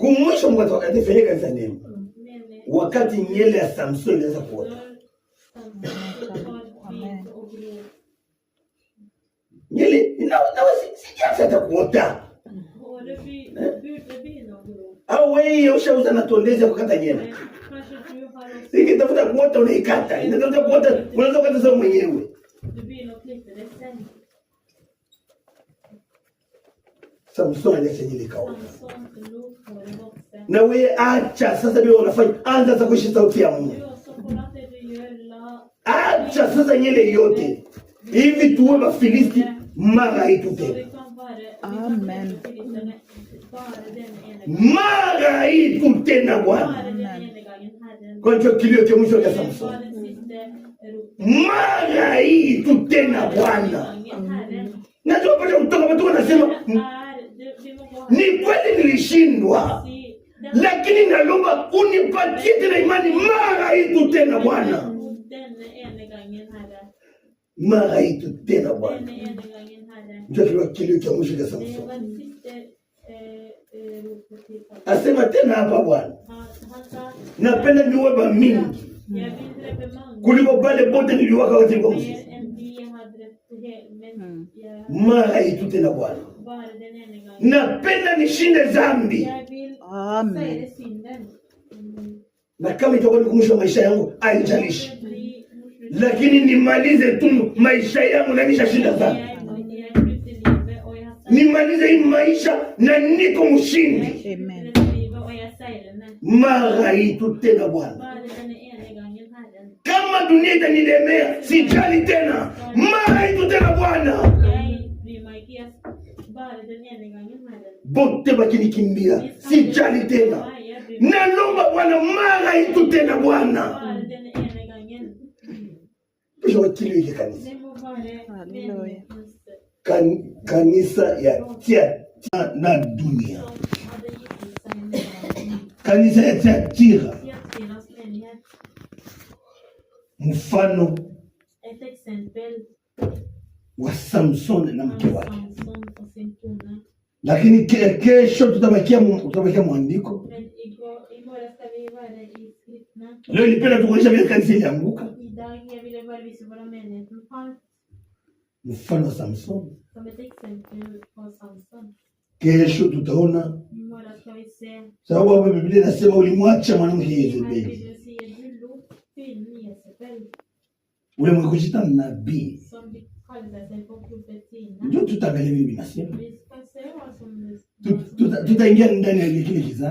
Kumwisho Mungu atafanya kanisa neema. Wakati nyele ya Samson ilianza kuota. Nyele inaweza sijaanza kuota. Au wewe ushauza na tondeza kukata nyele. Ikitafuta kuota unaikata. Inatafuta kuota unaweza kukata sawa mwenyewe. Samson aliacha nyele kaota. Na wewe acha sasa ndio unafanya, anza sasa kuishi sauti ya Mungu. Acha sasa nyele yote. Hivi tuwe Wafilisti mara hii tena. Amen. Mara hii tena Bwana. Kwa hiyo kilio cha mwisho cha Samson. Mara hii tena Bwana. Na tunapata kutoka watu wanasema ni kweli nilishindwa. Lakini naomba unipatie tena imani mara hii tena Bwana. Mara hii tena Bwana. Ndio kilio cha mwisho cha Samson. Asema tena hapa Bwana. Napenda niweba mingi kuliko pale pote niliwaka wote kwa Musa. Mara hii tena Bwana. Napenda nishinde dhambi. Amen. Na kama itakuwa nikumusha maisha yangu haijalishi. Lakini nimalize tu maisha yangu na nishashinda dhambi. Nimalize hii maisha na niko mshindi. Amen. Mara hii tena Bwana. Kama dunia itanilemea sijali tena. Mara hii tena Bwana. Bote bakinikimbia sijali tena. Naomba Bwana mara hii tena Bwana. Kisha wakili hiki kanisa. Hallelujah. Kanisa ya Tiatira na dunia. Kanisa ya Tiatira. Mfano wa Samson na mke wake. Lakini kesho tutabakia mwandiko. Leo nipenda tukuonyesha vile kanisa ilianguka. Mfano wa Samson. Kesho tutaona. Sababu Biblia inasema ulimwacha mwanamke Yezebeli. Ule mwenye kujita nabii. Ndio tutaangalia Biblia inasema. Tutaingia ndani ya kile kizazi.